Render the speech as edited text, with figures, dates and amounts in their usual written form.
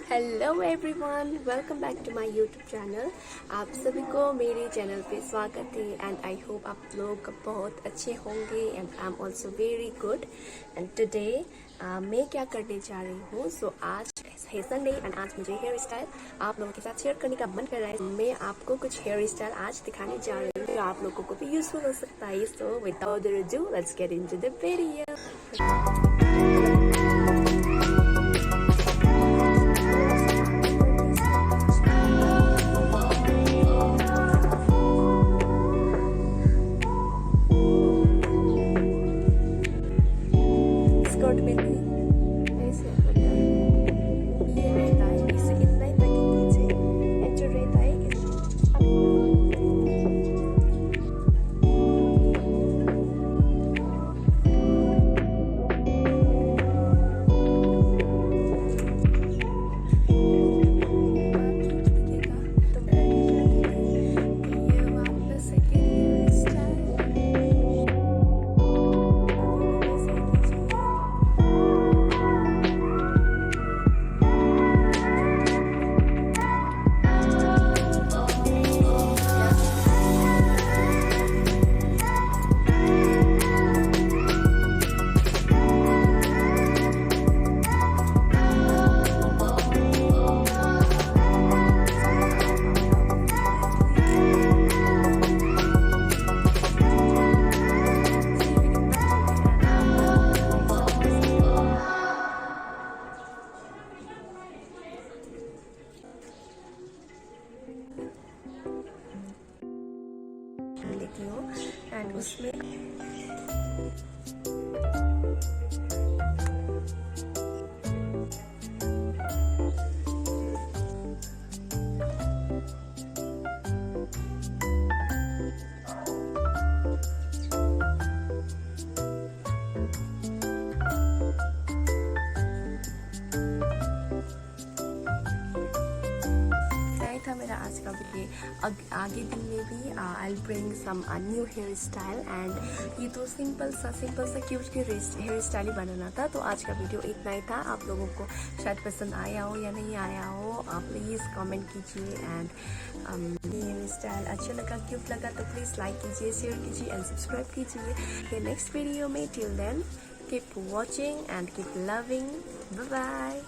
Hello everyone, welcome back to my YouTube channel. आप सभी को मेरे चैनल पे स्वागत है एंड आई होप आप लोग बहुत अच्छे होंगे and I am also very good. And today मैं क्या करने जा रही हूँ, सो आज है संडे एंड आज मुझे हेयर स्टाइल आप लोगों के साथ शेयर करने का मन कर रहा है। मैं आपको कुछ हेयर स्टाइल आज दिखाने जा रही हूँ जो आप लोगों को भी यूजफुल हो सकता है। So without further ado let's get into the video. Skirt में ऐसे होता है, ये रहता है, इसे इतना ही तक नीचे एंड जो रहता है लेती हूँ एंड उसमें था मेरा आज का वीडियो। आगे दिन में भी I bring some new hair style and ये तो सिंपल सा क्यूट के हेयर स्टाइल ही बनाना था। तो आज का वीडियो इतना ही था। आप लोगों को शायद पसंद आया हो या नहीं आया हो, आप प्लीज़ कमेंट कीजिए एंड हेयर स्टाइल अच्छा लगा, क्यूट लगा तो प्लीज़ लाइक कीजिए, शेयर कीजिए एंड सब्सक्राइब कीजिए। नेक्स्ट वीडियो में till then keep watching and keep loving. Bye bye.